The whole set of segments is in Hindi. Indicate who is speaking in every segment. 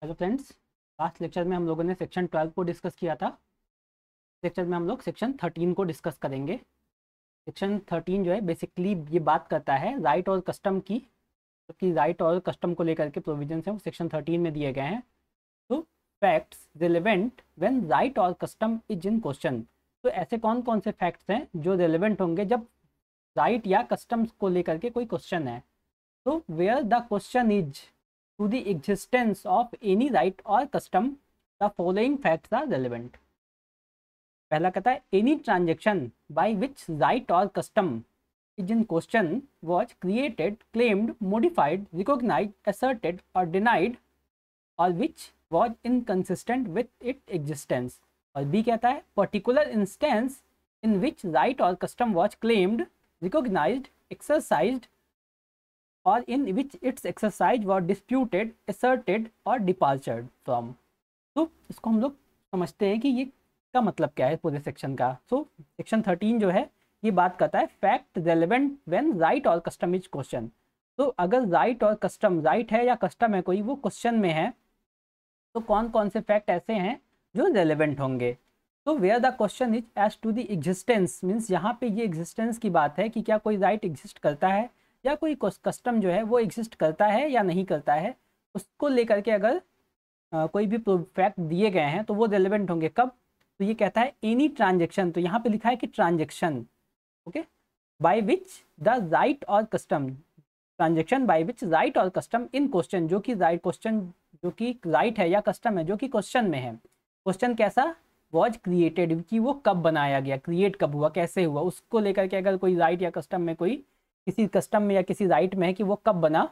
Speaker 1: Hello friends. लास्ट लेक्चर में हम लोगों ने सेक्शन 12 को डिस्कस किया था। लेक्चर में हम लोग सेक्शन 13 को डिस्कस करेंगे। सेक्शन 13 जो है बेसिकली ये बात करता है राइट और कस्टम की, क्योंकि राइट और कस्टम को लेकर के प्रोविजंस हैं वो सेक्शन 13 में दिए गए हैं। तो facts relevant when right or custom is in question. तो ऐसे कौन कौन से फैक्ट्स हैं जो रिलेवेंट होंगे जब राइट या कस्टम्स को लेकर के कोई क्वेश्चन है। तो where the question is to the existence of any right or custom, the following facts are relevant. पहला कहता है any transaction by which right or custom is in question was created, claimed, modified, recognized, asserted or denied or which was inconsistent with its existence. और B कहता है particular instance in which right or custom was claimed, recognized, exercised और in which its exercise was disputed, asserted और departed from। तो इसको हम लोग समझते हैं कि ये का मतलब क्या है पूरे सेक्शन का। सो सेक्शन 13 जो है ये बात करता है fact relevant when right or custom is question. तो अगर राइट और कस्टम, राइट है या कस्टम है कोई, वो क्वेश्चन में है, तो कौन कौन से फैक्ट ऐसे हैं जो रेलेवेंट होंगे। तो where the question is as to the existence, means यहाँ पे ये एग्जिस्टेंस की बात है कि क्या कोई राइट एग्जिस्ट करता है या कोई कस्टम जो है वो एग्जिस्ट करता है या नहीं करता है, उसको लेकर के अगर कोई भी फैक्ट दिए गए हैं तो वो रेलेवेंट होंगे कब। तो ये कहता है एनी ट्रांजेक्शन, तो यहाँ पे लिखा है कि transaction, okay, by which the right or custom, transaction by which right or custom in question, जो कि राइट क्वेश्चन जो कि राइट है या कस्टम है जो कि क्वेश्चन में है। क्वेश्चन कैसा, वॉज क्रिएटेड, कि वो कब बनाया गया, क्रिएट कब हुआ, कैसे हुआ, उसको लेकर के अगर कोई राइट या कस्टम में कोई, किसी कस्टम में या किसी राइट में है कि वो कब बना,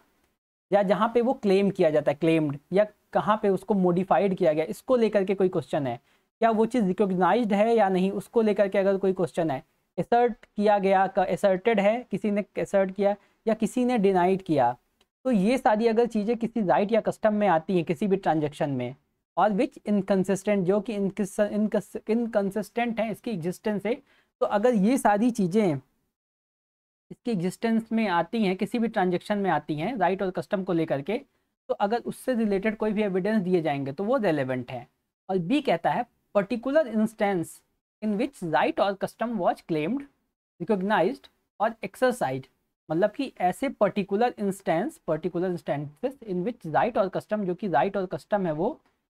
Speaker 1: या जहाँ पे वो क्लेम किया जाता है क्लेम्ड, या कहाँ पे उसको मॉडिफाइड किया गया, इसको लेकर के कोई क्वेश्चन है, क्या वो चीज़ रिकॉग्नाइज्ड है या नहीं, उसको लेकर के अगर कोई क्वेश्चन है, एसर्ट किया गया का एसर्टेड है, किसी ने एसर्ट किया या किसी ने डिनाइड किया, तो ये सारी अगर चीज़ें किसी राइट या कस्टम में आती हैं किसी भी ट्रांजेक्शन में, और विच इनकन्सिस्टेंट, जो कि इनकन्सिस्टेंट है इसकी एग्जिस्टेंस से, तो अगर ये सारी चीज़ें इसकी एग्जिस्टेंस में आती हैं, किसी भी ट्रांजेक्शन में आती हैं राइट और कस्टम को लेकर के, तो अगर उससे रिलेटेड कोई भी एविडेंस दिए जाएंगे तो वो रेलेवेंट है। और बी कहता है particular instance in which right or custom was claimed, recognised और एक्सरसाइज, मतलब कि ऐसे particular instances in which right or custom, जो कि राइट और कस्टम है वो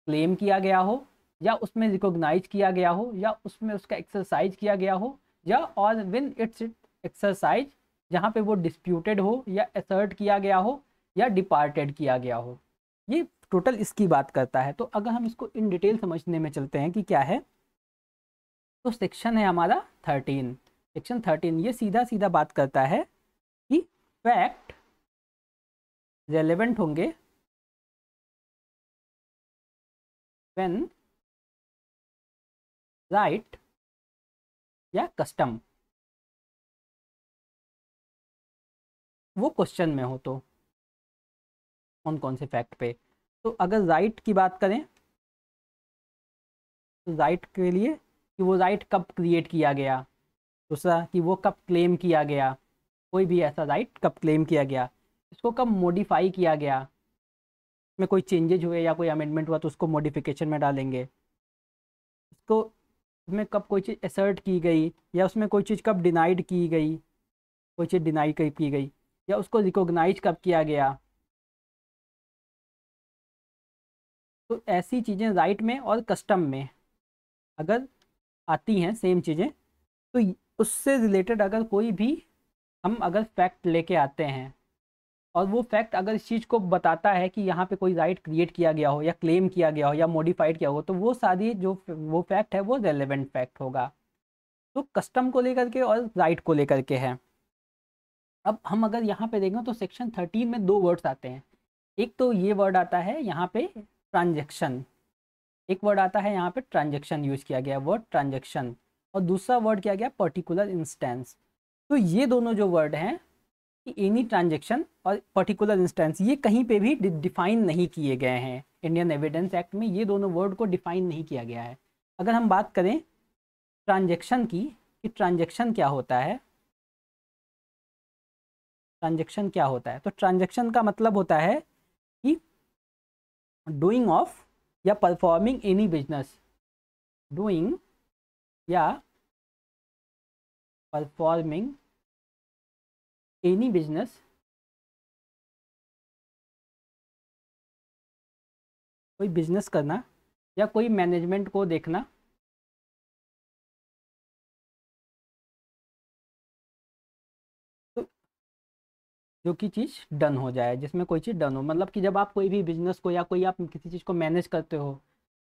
Speaker 1: क्लेम किया गया हो, या उसमें रिकोगनाइज किया गया हो, या उसमें उसका एक्सरसाइज किया गया हो, या और विन इट्स एक्सरसाइज जहाँ पे वो डिस्प्यूटेड हो या असर्ट किया गया हो या डिपार्टेड किया गया हो। ये टोटल इसकी बात करता है। तो अगर हम इसको इन डिटेल समझने में चलते हैं कि क्या है, तो सेक्शन है हमारा 13। सेक्शन 13 ये सीधा सीधा बात करता है कि फैक्ट रेलेवेंट होंगे व्हेन राइट या कस्टम वो क्वेश्चन में हो। तो कौन कौन से फैक्ट पे, तो अगर राइट की बात करें तो राइट के लिए कि वो राइट कब क्रिएट किया गया, दूसरा कि वो कब क्लेम किया गया, कोई भी ऐसा राइट कब क्लेम किया गया, इसको कब मॉडिफाई किया गया, में कोई चेंजेज हुए या कोई अमेंडमेंट हुआ तो उसको मॉडिफिकेशन में डालेंगे, उसको उसमें कब कोई चीज़ असर्ट की गई या उसमें कोई चीज़ कब डिनाइड की गई, कोई चीज़ डिनाई कब की गई, या उसको रिकॉग्नाइज कब किया गया। तो ऐसी चीज़ें राइट में और कस्टम में अगर आती हैं सेम चीज़ें, तो उससे रिलेटेड अगर कोई भी हम अगर फैक्ट लेके आते हैं और वो फैक्ट अगर इस चीज़ को बताता है कि यहाँ पे कोई राइट क्रिएट किया गया हो या क्लेम किया गया हो या मॉडिफाइड किया हो, तो वो सारी जो वो फैक्ट है वो रेलेवेंट फैक्ट होगा। तो कस्टम को लेकर के और राइट को लेकर के है। अब हम अगर यहाँ पे देखें तो सेक्शन 13 में दो वर्ड्स आते हैं। एक तो ये वर्ड आता है यहाँ पे ट्रांजेक्शन, एक वर्ड आता है यहाँ पे ट्रांजेक्शन, यूज किया गया वर्ड ट्रांजेक्शन, और दूसरा वर्ड किया गया पर्टिकुलर इंस्टेंस। तो ये दोनों जो वर्ड हैं कि एनी ट्रांजेक्शन और पर्टिकुलर इंस्टेंस, ये कहीं पे भी डिफाइन नहीं किए गए हैं इंडियन एविडेंस एक्ट में, ये दोनों वर्ड को डिफाइन नहीं किया गया है। अगर हम बात करें ट्रांजेक्शन की कि ट्रांजेक्शन क्या होता है, ट्रांजेक्शन क्या होता है, तो ट्रांजेक्शन का मतलब होता है कि डूइंग ऑफ या परफॉर्मिंग एनी बिजनेस, डूइंग या परफॉर्मिंग एनी बिजनेस, कोई बिजनेस करना या कोई मैनेजमेंट को देखना, तो जो कि चीज़ डन हो जाए, जिसमें कोई चीज़ डन हो, मतलब कि जब आप कोई भी बिजनेस को या कोई आप किसी चीज़ को मैनेज करते हो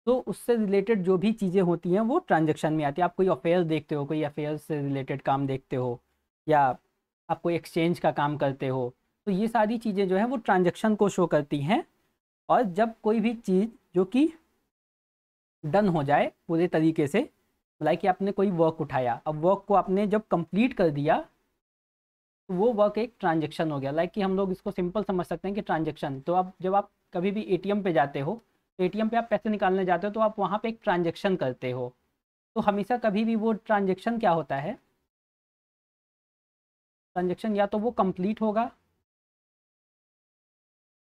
Speaker 1: तो उससे रिलेटेड जो भी चीज़ें होती हैं वो ट्रांजैक्शन में आती है। आप कोई अफेयर देखते हो, कोई अफेयर से रिलेटेड काम देखते हो, या आप कोई एक्सचेंज का काम करते हो, तो ये सारी चीज़ें जो है वो ट्रांजैक्शन को शो करती हैं। और जब कोई भी चीज़ जो कि डन हो जाए पूरे तरीके से, लाइक कि आपने कोई वर्क उठाया, अब वर्क को आपने जब कंप्लीट कर दिया तो वो वर्क एक ट्रांजैक्शन हो गया। लाइक कि हम लोग इसको सिंपल समझ सकते हैं कि ट्रांजैक्शन, तो आप जब आप कभी भी एटीएम पे जाते हो, तो एटीएम पे आप पैसे निकालने जाते हो तो आप वहाँ पे एक ट्रांजैक्शन करते हो, तो हमेशा कभी भी वो ट्रांजैक्शन क्या होता है, ट्रांजैक्शन या तो वो कंप्लीट होगा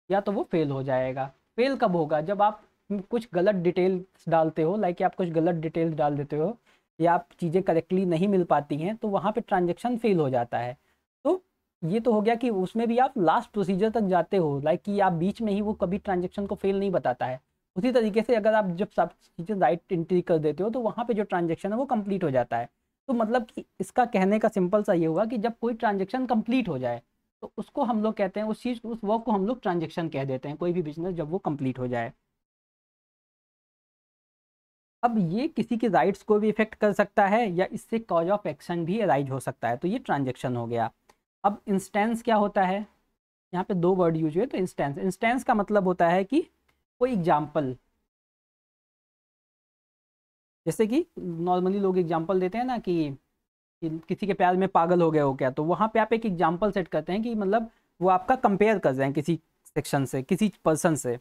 Speaker 1: या तो वो फेल हो जाएगा। फेल कब होगा, जब आप कुछ गलत डिटेल्स डालते हो, लाइक कि आप कुछ गलत डिटेल्स डाल देते हो या आप चीज़ें करेक्टली नहीं मिल पाती हैं, तो वहाँ पे ट्रांजैक्शन फेल हो जाता है। तो ये तो हो गया कि उसमें भी आप लास्ट प्रोसीजर तक जाते हो, लाइक कि आप बीच में ही वो कभी ट्रांजैक्शन को फेल नहीं बताता है। उसी तरीके से अगर आप जब सब चीज़ें राइट एंट्री कर देते हो तो वहाँ पे जो ट्रांजैक्शन है वो कंप्लीट हो जाता है। तो मतलब कि इसका कहने का सिंपल सा ये हुआ कि जब कोई ट्रांजैक्शन कंप्लीट हो जाए तो उसको हम लोग कहते हैं, उस चीज़ उस वर्क को हम लोग ट्रांजैक्शन कह देते हैं, कोई भी बिजनेस जब वो कंप्लीट हो जाए। अब ये किसी के राइट्स को भी इफेक्ट कर सकता है या इससे कॉज ऑफ एक्शन भी अराइज हो सकता है, तो ये ट्रांजैक्शन हो गया। अब इंस्टेंस क्या होता है, यहाँ पे दो वर्ड यूज हुए, तो इंस्टेंस, इंस्टेंस का मतलब होता है कि कोई एग्जाम्पल, जैसे कि नॉर्मली लोग एग्जाम्पल देते हैं ना कि किसी के प्यार में पागल हो गए हो क्या, तो वहाँ पे आप एक एग्जाम्पल सेट करते हैं कि मतलब वो आपका कंपेयर कर रहे हैं किसी सेक्शन से, किसी पर्सन से।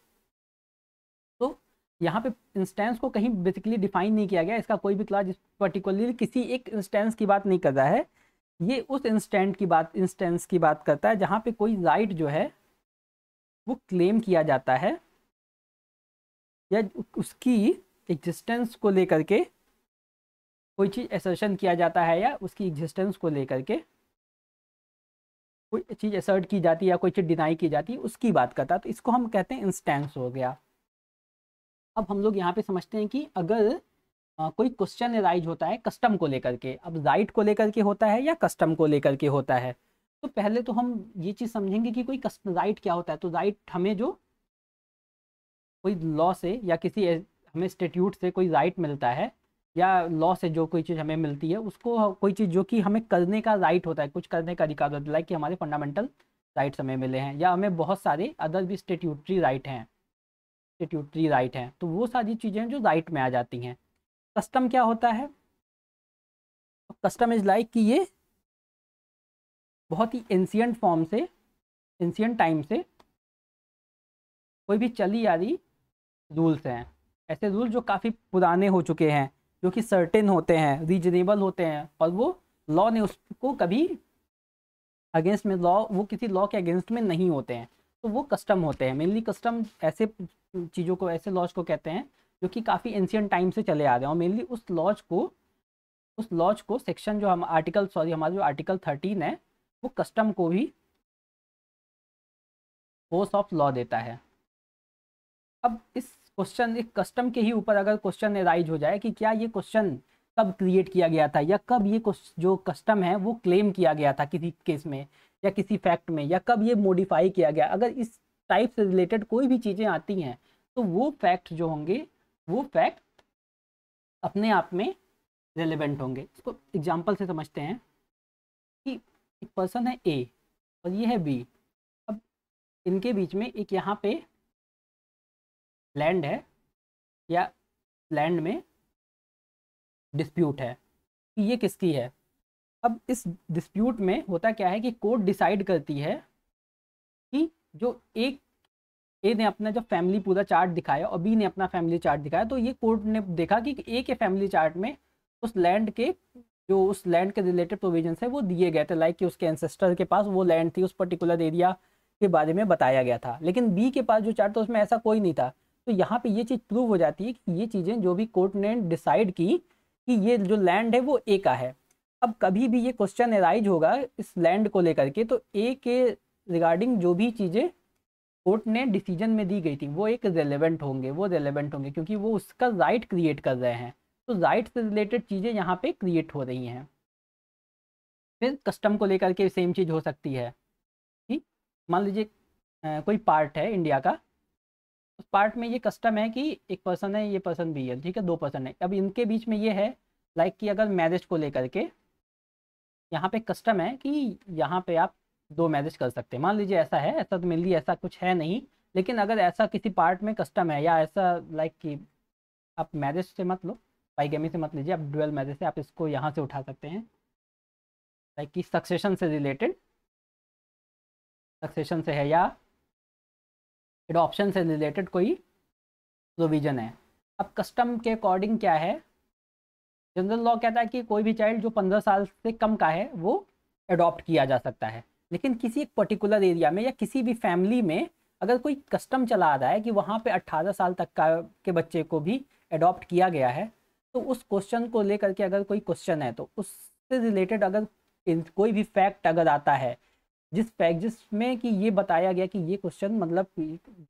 Speaker 1: तो यहाँ पे इंस्टेंस को कहीं बेसिकली डिफाइन नहीं किया गया, इसका कोई भी क्लास पर्टिकुलरली किसी एक इंस्टेंस की बात नहीं कर रहा है, ये उस इंस्टेंस की बात करता है जहाँ पे कोई राइट जो है वो क्लेम किया जाता है या उसकी एग्जिस्टेंस को लेकर के कोई चीज़ असर्शन किया जाता है, या उसकी एग्जिस्टेंस को लेकर के कोई चीज़ असर्ट की जाती है या कोई चीज़ डिनाई की जाती है, उसकी बात करता है, तो इसको हम कहते हैं इंस्टेंस हो गया। अब हम लोग यहाँ पे समझते हैं कि अगर कोई क्वेश्चन राइज होता है कस्टम को लेकर के, अब राइट को लेकर के होता है या कस्टम को लेकर के होता है, तो पहले तो हम ये चीज़ समझेंगे कि कोई राइट क्या होता है। तो राइट हमें जो कोई लॉ से या किसी हमें स्टेट्यूट से कोई राइट मिलता है, या लॉ से जो कोई चीज़ हमें मिलती है उसको कोई चीज़ जो कि हमें करने का राइट होता है, कुछ करने का अधिकार होता है, लाइक कि हमारे फंडामेंटल राइट्स हमें मिले हैं, या हमें बहुत सारे अदर भी स्टेट्यूटरी राइट हैं, तो वो सारी चीज़ें जो राइट में आ जाती हैं। कस्टम क्या होता है, कस्टम इज लाइक कि ये बहुत ही एंशियंट फॉर्म से, एंशियंट टाइम से कोई भी चली आ रही रूल्स हैं, ऐसे रूल जो काफ़ी पुराने हो चुके हैं, जो कि सर्टेन होते हैं, रीजनेबल होते हैं, और वो लॉ ने उसको कभी अगेंस्ट में, लॉ वो किसी लॉ के अगेंस्ट में नहीं होते हैं, तो वो कस्टम होते हैं। मेनली कस्टम ऐसे चीज़ों को, ऐसे लॉज को कहते हैं जो कि काफ़ी एंशियंट टाइम से चले आ रहे हैं, और मेनली उस लॉज को सेक्शन जो हम आर्टिकल, सॉरी हमारा जो आर्टिकल 13 है, वो कस्टम को भी फोर्स ऑफ लॉ देता है। अब इस क्वेश्चन, एक कस्टम के ही ऊपर अगर क्वेश्चन राइज हो जाए कि क्या ये क्वेश्चन कब क्रिएट किया गया था, या कब ये जो कस्टम है वो क्लेम किया गया था किसी केस में या किसी फैक्ट में, या कब ये मॉडिफाई किया गया, अगर इस टाइप से रिलेटेड कोई भी चीज़ें आती हैं तो वो फैक्ट जो होंगे, वो फैक्ट अपने आप में रेलेवेंट होंगे। इसको एग्जाम्पल से समझते हैं कि एक पर्सन है ए और ये है बी, अब इनके बीच में एक यहाँ पे लैंड है, या लैंड में डिस्प्यूट है कि ये किसकी है। अब इस डिस्प्यूट में होता क्या है कि कोर्ट डिसाइड करती है कि जो एक ए ने अपना जब फैमिली पूरा चार्ट दिखाया और बी ने अपना फैमिली चार्ट दिखाया, तो ये कोर्ट ने देखा कि ए के फैमिली चार्ट में उस लैंड के रिलेटेड प्रोविजंस है वो दिए गए थे, लाइक कि उसके एंसेस्टर के पास वो लैंड थी, उस पर्टिकुलर एरिया के बारे में बताया गया था। लेकिन बी के पास जो चार्ट था उसमें ऐसा कोई नहीं था, तो यहाँ पे ये चीज़ प्रूव हो जाती है कि ये चीज़ें जो भी कोर्ट ने डिसाइड की कि ये जो लैंड है वो ए का है। अब कभी भी ये क्वेश्चन एराइज होगा इस लैंड को लेकर के, तो ए के रिगार्डिंग जो भी चीज़ें कोर्ट ने डिसीजन में दी गई थी वो एक रेलेवेंट होंगे, वो रेलेवेंट होंगे क्योंकि वो उसका राइट क्रिएट कर रहे हैं। तो राइट से रिलेटेड चीज़ें यहाँ पे क्रिएट हो रही हैं। फिर कस्टम को लेकर के सेम चीज़ हो सकती है कि मान लीजिए कोई पार्ट है इंडिया का, उस पार्ट में ये कस्टम है कि एक पर्सन है, ये पर्सन भी है, ठीक है, 2 पर्सन है। अब इनके बीच में ये है लाइक कि अगर मैरिज को लेकर के यहाँ पे कस्टम है कि यहाँ पे आप 2 मैरिज कर सकते हैं। मान लीजिए ऐसा है, ऐसा तो मेनली ऐसा कुछ है नहीं, लेकिन अगर ऐसा किसी पार्ट में कस्टम है या ऐसा लाइक कि आप मैरिज से मत लो, पाइगेमी से मत लीजिए, आप डुअल मैरिज से आप इसको यहाँ से उठा सकते हैं लाइक कि सक्सेशन से रिलेटेड, सक्सेशन से है या एडॉप्शन से रिलेटेड कोई प्रोविजन है। अब कस्टम के अकॉर्डिंग क्या है, जनरल लॉ कहता है कि कोई भी चाइल्ड जो 15 साल से कम का है वो अडॉप्ट किया जा सकता है। लेकिन किसी एक पर्टिकुलर एरिया में या किसी भी फैमिली में अगर कोई कस्टम चला आ रहा है कि वहाँ पे 18 साल तक का के बच्चे को भी अडॉप्ट किया गया है, तो उस क्वेश्चन को लेकर के अगर कोई क्वेश्चन है तो उससे रिलेटेड अगर कोई भी फैक्ट अगर आता है जिसमें कि ये बताया गया कि ये क्वेश्चन मतलब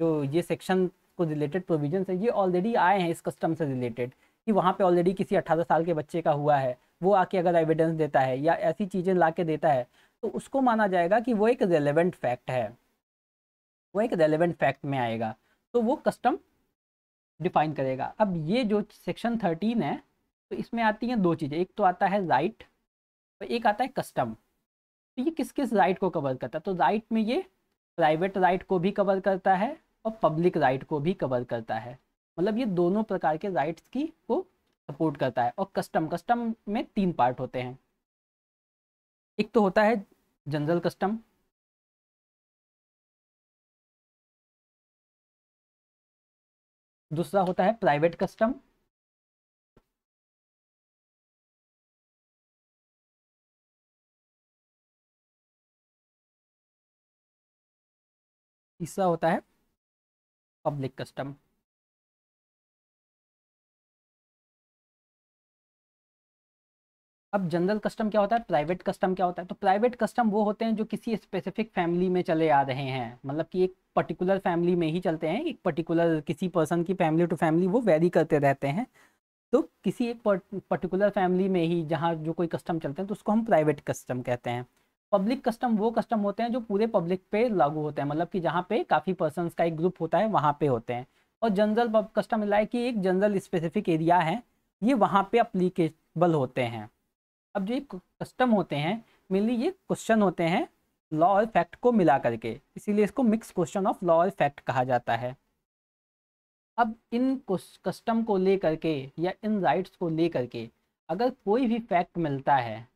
Speaker 1: जो ये सेक्शन को रिलेटेड प्रोविजन है ये ऑलरेडी आए हैं इस कस्टम से रिलेटेड, कि वहाँ पे ऑलरेडी किसी 18 साल के बच्चे का हुआ है, वो आके अगर एविडेंस देता है या ऐसी चीज़ें ला के देता है तो उसको माना जाएगा कि वो एक रेलेवेंट फैक्ट है, वो एक रेलेवेंट फैक्ट में आएगा, तो वो कस्टम डिफाइन करेगा। अब ये जो सेक्शन 13 है तो इसमें आती हैं 2 चीज़ें, एक तो आता है राइट और एक आता है कस्टम। तो ये किस किस राइट को कवर करता है, तो राइट में ये प्राइवेट राइट को भी कवर करता है और पब्लिक राइट को भी कवर करता है, मतलब ये दोनों प्रकार के राइट्स की को सपोर्ट करता है। और कस्टम, कस्टम में 3 पार्ट होते हैं, एक तो होता है जनरल कस्टम, दूसरा होता है प्राइवेट कस्टम, तीसरा होता है पब्लिक कस्टम। अब जनरल कस्टम क्या होता है, प्राइवेट कस्टम क्या होता है, तो प्राइवेट कस्टम वो होते हैं जो किसी स्पेसिफिक फैमिली में चले आ रहे हैं, मतलब कि एक पर्टिकुलर फैमिली में ही चलते हैं, एक पर्टिकुलर किसी पर्सन की फैमिली टू फैमिली वो वेरी करते रहते हैं। तो किसी एक पर्टिकुलर फैमिली में ही जहाँ जो कोई कस्टम चलते हैं तो उसको हम प्राइवेट कस्टम कहते हैं। पब्लिक कस्टम वो कस्टम होते हैं जो पूरे पब्लिक पे लागू होते हैं, मतलब कि जहाँ पे काफ़ी पर्सनस का एक ग्रुप होता है वहाँ पे होते हैं। और जनरल कस्टम लाइक कि एक जनरल स्पेसिफिक एरिया है, ये वहाँ पे अप्लीकेबल होते हैं। अब जो कस्टम होते हैं मेनली ये क्वेश्चन होते हैं लॉ और फैक्ट को मिला करके, इसीलिए इसको मिक्स क्वेश्चन ऑफ लॉ और फैक्ट कहा जाता है। अब इन कस्टम को लेकर के या इन राइट्स को लेकर के अगर कोई भी फैक्ट मिलता है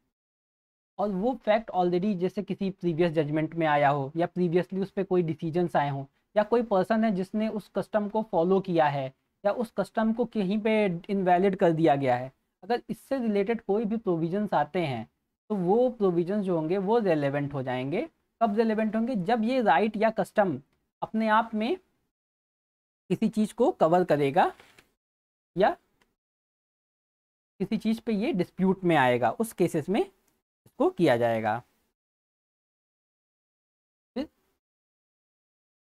Speaker 1: और वो फैक्ट ऑलरेडी जैसे किसी प्रीवियस जजमेंट में आया हो या प्रीवियसली उस पर कोई डिसीजंस आए हों या कोई पर्सन है जिसने उस कस्टम को फॉलो किया है या उस कस्टम को कहीं पे इनवैलिड कर दिया गया है, अगर इससे रिलेटेड कोई भी प्रोविजंस आते हैं तो वो प्रोविजंस जो होंगे वो रेलेवेंट हो जाएंगे। कब रेलेवेंट होंगे, जब ये राइट या कस्टम अपने आप में किसी चीज़ को कवर करेगा या किसी चीज़ पे ये डिस्प्यूट में आएगा, उस केसेस में इसको किया जाएगा। फिर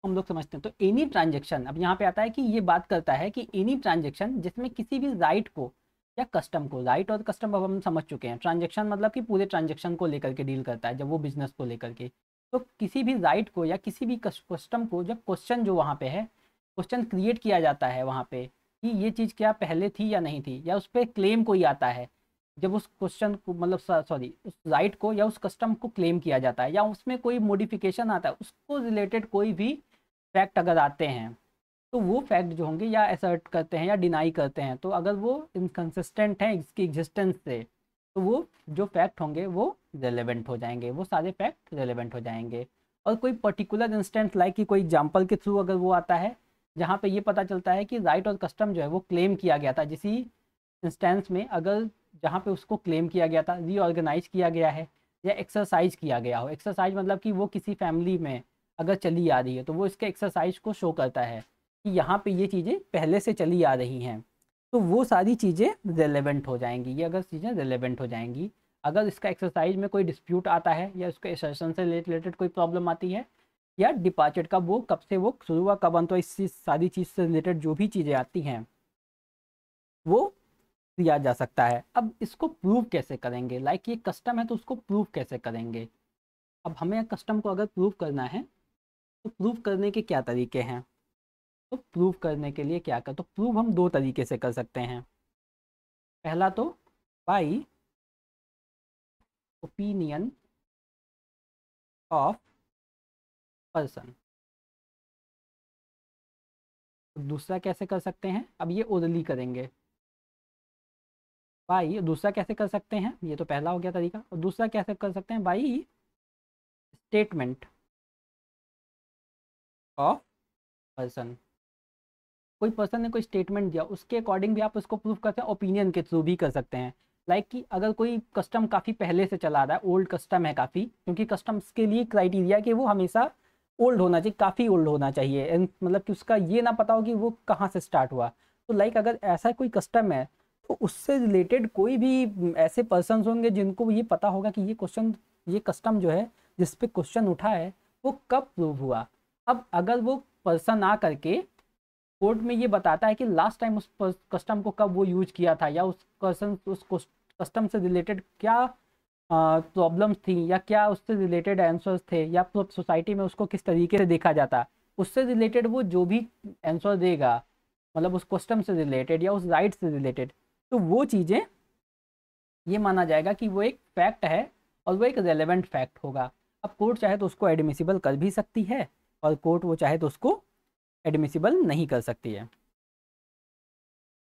Speaker 1: हम लोग समझते हैं तो एनी ट्रांजेक्शन, अब यहाँ पे आता है कि ये बात करता है कि एनी ट्रांजेक्शन जिसमें किसी भी राइट को या कस्टम को, राइट और कस्टम अब हम समझ चुके हैं, ट्रांजेक्शन मतलब कि पूरे ट्रांजेक्शन को लेकर के डील करता है जब वो बिजनेस को लेकर के, तो किसी भी राइट को या किसी भी कस्टम को जब क्वेश्चन जो वहाँ पे है क्वेश्चन क्रिएट किया जाता है वहाँ पे कि ये चीज़ क्या पहले थी या नहीं थी, या उस पर क्लेम कोई आता है, जब उस क्वेश्चन को मतलब सॉरी उस राइट को या उस कस्टम को क्लेम किया जाता है या उसमें कोई मॉडिफिकेशन आता है, उसको रिलेटेड कोई भी फैक्ट अगर आते हैं तो वो फैक्ट जो होंगे या असर्ट करते हैं या डिनाई करते हैं, तो अगर वो इनकन्सिस्टेंट हैं इसकी एग्जिस्टेंस से तो वो जो फैक्ट होंगे वो रेलेवेंट हो जाएंगे, वो सारे फैक्ट रेलेवेंट हो जाएंगे। और कोई पर्टिकुलर इंस्टेंट लाइक कि कोई एग्जांपल के थ्रू अगर वो आता है जहाँ पे ये पता चलता है कि राइट और कस्टम जो है वो क्लेम किया गया था, जिसी इंस्टेंस में अगर जहाँ पे उसको क्लेम किया गया था रीऑर्गेनाइज किया गया है या एक्सरसाइज किया गया हो, एक्सरसाइज मतलब कि वो किसी फैमिली में अगर चली आ रही है तो वो इसके एक्सरसाइज को शो करता है कि यहाँ पे ये चीज़ें पहले से चली आ रही हैं, तो वो सारी चीज़ें रेलेवेंट हो जाएंगी। ये अगर चीज़ें रेलेवेंट हो जाएंगी, अगर इसका एक्सरसाइज में कोई डिस्प्यूट आता है या उसके एसर्शन से रिलेटेड कोई प्रॉब्लम आती है, या डिपार्चर का वो कब से वो शुरू हुआ कब अंत हुआ, इस सारी चीज़ से रिलेटेड जो भी चीज़ें आती हैं वो दिया जा सकता है। अब इसको प्रूव कैसे करेंगे? लाइक ये कस्टम है तो उसको प्रूव कैसे करेंगे? अब हमें कस्टम को अगर प्रूव करना है तो प्रूव करने के क्या तरीके हैं? तो प्रूव करने के लिए क्या कर, तो प्रूव हम दो तरीके से कर सकते हैं। पहला तो बाई ओपिनियन ऑफ पर्सन। दूसरा कैसे कर सकते हैं? अब ये ओरली करेंगे। बाई, दूसरा कैसे कर सकते हैं? ये तो पहला हो गया तरीका। और दूसरा कैसे कर सकते हैं? By statement of person. कोई पर्सन ने कोई स्टेटमेंट दिया, उसके अकॉर्डिंग भी आप उसको प्रूव करते हैं, ओपिनियन के थ्रू भी कर सकते हैं। लाइक कि अगर कोई कस्टम काफ़ी पहले से चला रहा है, ओल्ड कस्टम है काफ़ी, क्योंकि कस्टम्स के लिए क्राइटेरिया कि वो हमेशा ओल्ड होना चाहिए, काफ़ी ओल्ड होना चाहिए, मतलब कि उसका ये ना पता हो कि वो कहाँ से स्टार्ट हुआ। तो लाइक अगर ऐसा कोई कस्टम है तो उससे रिलेटेड कोई भी ऐसे पर्सन होंगे जिनको ये पता होगा कि ये कस्टम जो है जिस पे क्वेश्चन उठा है वो कब प्रूव हुआ। अब अगर वो पर्सन आ करके कोर्ट में ये बताता है कि लास्ट टाइम उस कस्टम को कब वो यूज किया था, या उस पर्सन उस कस्टम से रिलेटेड क्या प्रॉब्लम्स थी, या क्या उससे रिलेटेड आंसर्स थे, या सोसाइटी में उसको किस तरीके से देखा जाता, उससे रिलेटेड वो जो भी आंसर देगा, मतलब उस कस्टम से रिलेटेड या उस राइट से रिलेटेड, तो वो चीज़ें ये माना जाएगा कि वो एक फैक्ट है और वो एक रेलेवेंट फैक्ट होगा। अब कोर्ट चाहे तो उसको एडमिसिबल कर भी सकती है, और कोर्ट वो चाहे तो उसको एडमिसिबल नहीं कर सकती है।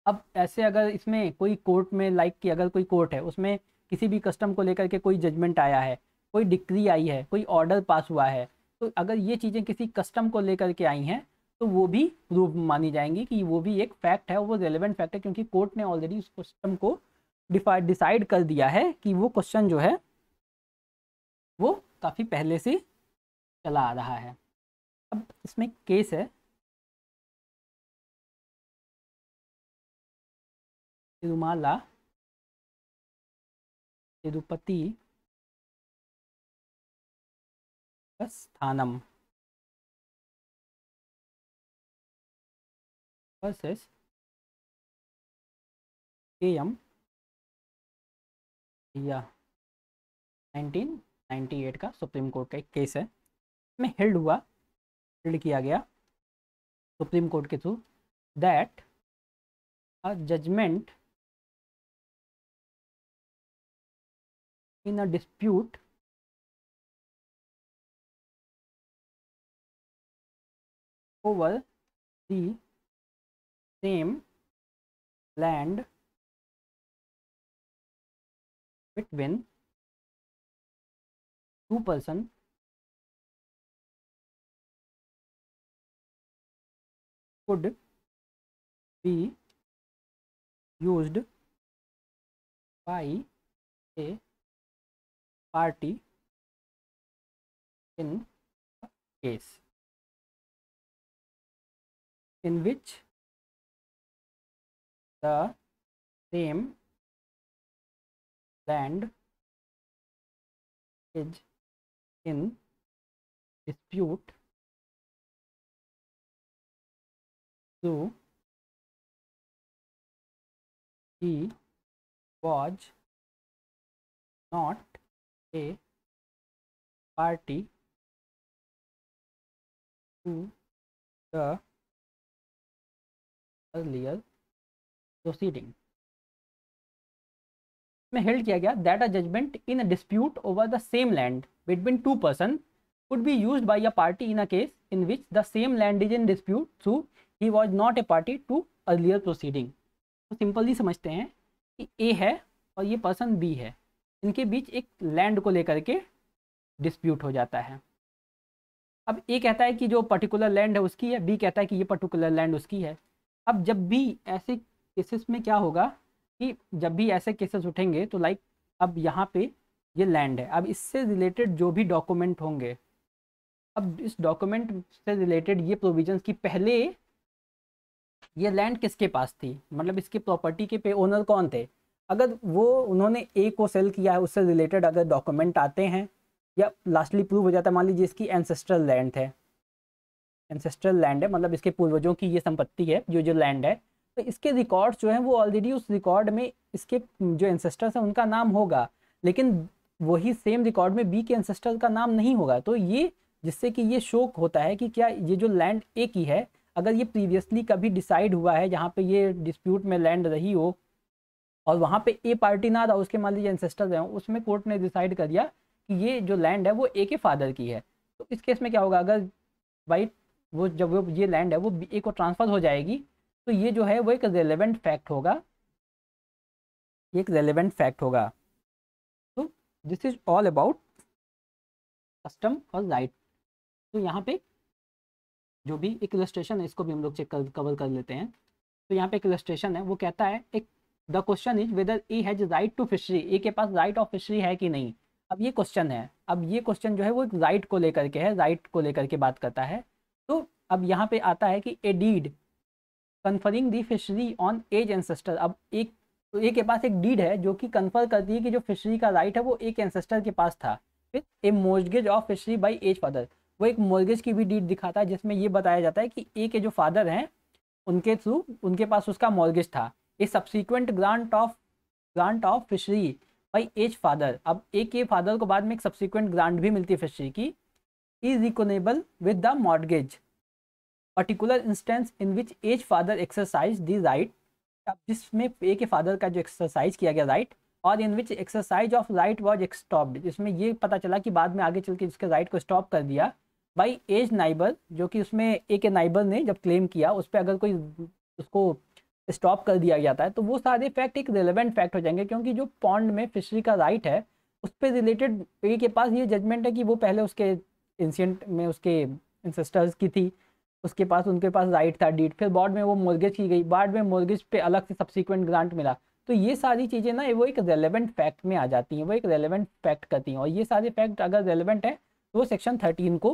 Speaker 1: अब ऐसे अगर इसमें कोई कोर्ट में, लाइक कि अगर कोई कोर्ट है उसमें किसी भी कस्टम को लेकर के कोई जजमेंट आया है, कोई डिक्री आई है, कोई ऑर्डर पास हुआ है, तो अगर ये चीज़ें किसी कस्टम को लेकर के आई हैं तो वो भी प्रूफ मानी जाएंगी कि वो भी एक फैक्ट है, वो रेलेवेंट फैक्ट है, क्योंकि कोर्ट ने ऑलरेडी उस कस्टम को डिसाइड कर दिया है कि वो क्वेश्चन जो है वो काफ़ी पहले से चला आ रहा है। अब इसमें केस है तिरुमाला तिरुपति स्थानम वर्सेस KM या 1998 का सुप्रीम कोर्ट का एक केस है। में हेल्ड किया गया सुप्रीम कोर्ट के through that a judgment in a dispute over the same land between two person could be used by a party in a case in which the same land is in dispute so he was not a party to the earlier proceeding। में हेल्ड किया गया that a judgment in a dispute over the same land between two person could be used by a party in a case in which the same land is in dispute so he was not a party to earlier proceeding। तो सिंपली समझते हैं कि ए है और ये पर्सन बी है, इनके बीच एक लैंड को लेकर के डिस्प्यूट हो जाता है। अब ए कहता है कि जो पर्टिकुलर लैंड है उसकी है, बी कहता है कि ये पर्टिकुलर लैंड उसकी है। अब जब भी ऐसे केसेस में क्या होगा कि जब भी ऐसे केसेस उठेंगे तो लाइक अब यहाँ पे ये लैंड है, अब इससे रिलेटेड जो भी डॉक्यूमेंट होंगे, अब इस डॉक्यूमेंट से रिलेटेड ये प्रोविजंस की पहले ये लैंड किसके पास थी, मतलब इसकी प्रॉपर्टी के पे ओनर कौन थे। अगर वो उन्होंने ए को सेल किया है, उससे रिलेटेड अगर डॉक्यूमेंट आते हैं या लास्टली प्रूव हो जाता है, मान लीजिए इसकी एंसेस्ट्रल लैंड है, एंसेस्ट्रल लैंड है, मतलब इसके पूर्वजों की ये संपत्ति है जो जो लैंड है, तो इसके रिकॉर्ड्स जो हैं वो ऑलरेडी उस रिकॉर्ड में इसके जो एंसेस्टर्स हैं उनका नाम होगा, लेकिन वही सेम रिकॉर्ड में बी के एंसेस्टर का नाम नहीं होगा। तो ये जिससे कि ये शोक होता है कि क्या ये जो लैंड ए की है, अगर ये प्रीवियसली कभी डिसाइड हुआ है जहाँ पे ये डिस्प्यूट में लैंड रही हो और वहाँ पे ए पार्टी ना था, उसके मान लीजिए एंसेस्टर्स हैं, उसमें कोर्ट ने डिसाइड कर दिया कि ये जो लैंड है वो ए के फादर की है, तो इस केस में क्या होगा, अगर भाई वो जब वो ये लैंड है वो ए को ट्रांसफर हो जाएगी, तो ये जो है वो एक रेलेवेंट फैक्ट होगा, ये एक रेलेवेंट फैक्ट होगा। तो this is all about custom और राइट। तो यहाँ पे जो भी एक इलस्ट्रेशन है इसको भी हम लोग कवर कर लेते हैं। तो यहाँ पे एक इलस्ट्रेशन है, वो कहता है एक the question is whether A has right to fishery, A के पास राइट ऑफ फिशरी है कि नहीं। अब ये क्वेश्चन है, अब ये क्वेश्चन जो है वो एक राइट को लेकर के है, राइट को लेकर के बात करता है। तो अब यहाँ पे आता है कि A deed conferring the fishery on A's ancestor. अब एक तो ए के पास एक डीड है जो कि कन्फर करती है कि जो फिशरी का राइट है वो एक एंसेस्टर के पास था, फिर a mortgage of fishery by A's father, वो एक मोर्गेज की भी डीड दिखाता है जिसमें ये बताया जाता है कि ए के जो फादर हैं उनके थ्रू उनके पास उसका मॉर्गेज था। A subsequent grant of fishery by A's father, अब ए के फादर को बाद में एक सब्सिक्वेंट ग्रांट भी मिलती है फिशरी की, इज इक्वनेबल with the mortgage particular instance in which A's father exercised the right. अब जिसमें ए के फादर का जो एक्सरसाइज किया गया राइट, और in which exercise of right was stopped, जिसमें ये पता चला कि बाद में आगे चल के इसके राइट को स्टॉप कर दिया बाई एज नाइबर, जो कि उसमें ए के नाइबर ने जब क्लेम किया उस पर अगर कोई उसको स्टॉप कर दिया जाता है, तो वो सारे फैक्ट एक रिलेवेंट फैक्ट हो जाएंगे, क्योंकि जो पॉन्ड में फिशरी का राइट है उस पर रिलेटेड ए के पास ये जजमेंट है कि वो पहले उसके इंसिडेंट में उसके इंसेस्टर्स की थी, उसके पास उनके पास राइट था डीड, फिर बाद में वो मोर्गेज की गई, बाद में मोर्गेज पे अलग से सब्सिक्वेंट ग्रांट मिला। तो ये सारी चीज़ें ना वो एक रेलेवेंट फैक्ट में आ जाती हैं, वो एक रेलेवेंट फैक्ट करती हैं, और ये सारे फैक्ट अगर रेलेवेंट है तो वो सेक्शन 13 को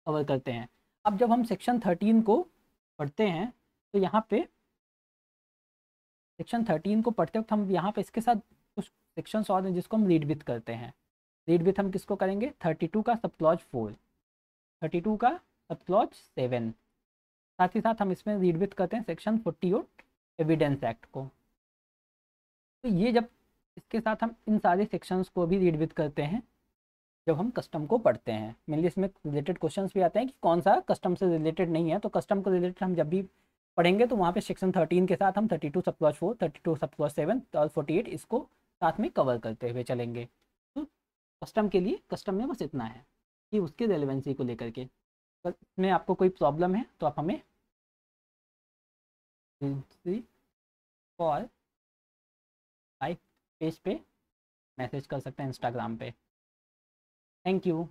Speaker 1: कवर करते हैं। अब जब हम सेक्शन 13 को पढ़ते हैं तो यहाँ पे सेक्शन 13 को पढ़ते वक्त हम यहाँ पे इसके साथ कुछ सेक्शंस और हैं जिसको हम रीड विथ करते हैं। रीड विथ हम किसको करेंगे, 32 का सब क्लॉज 4, 32 का सब क्लॉज 7, साथ ही साथ हम इसमें रीड विथ करते हैं सेक्शन 48 एविडेंस एक्ट को। तो ये जब इसके साथ हम इन सारे सेक्शंस को भी रीड विथ करते हैं जब हम कस्टम को पढ़ते हैं, मेनली इसमें रिलेटेड क्वेश्चंस भी आते हैं कि कौन सा कस्टम से रिलेटेड नहीं है, तो कस्टम को रिलेटेड हम जब भी पढ़ेंगे तो वहाँ पे सेक्शन 13 के साथ हम 32 सब क्लॉज 4, 32 सब क्लॉज 7 और 48 इसको साथ में कवर करते हुए चलेंगे। तो कस्टम के लिए कस्टम में बस इतना है कि उसकी रेलिवेंसी को लेकर के, अगर इसमें आपको कोई प्रॉब्लम है तो आप हमें और लाइव पेज पे मैसेज कर सकते हैं इंस्टाग्राम पे। Thank you.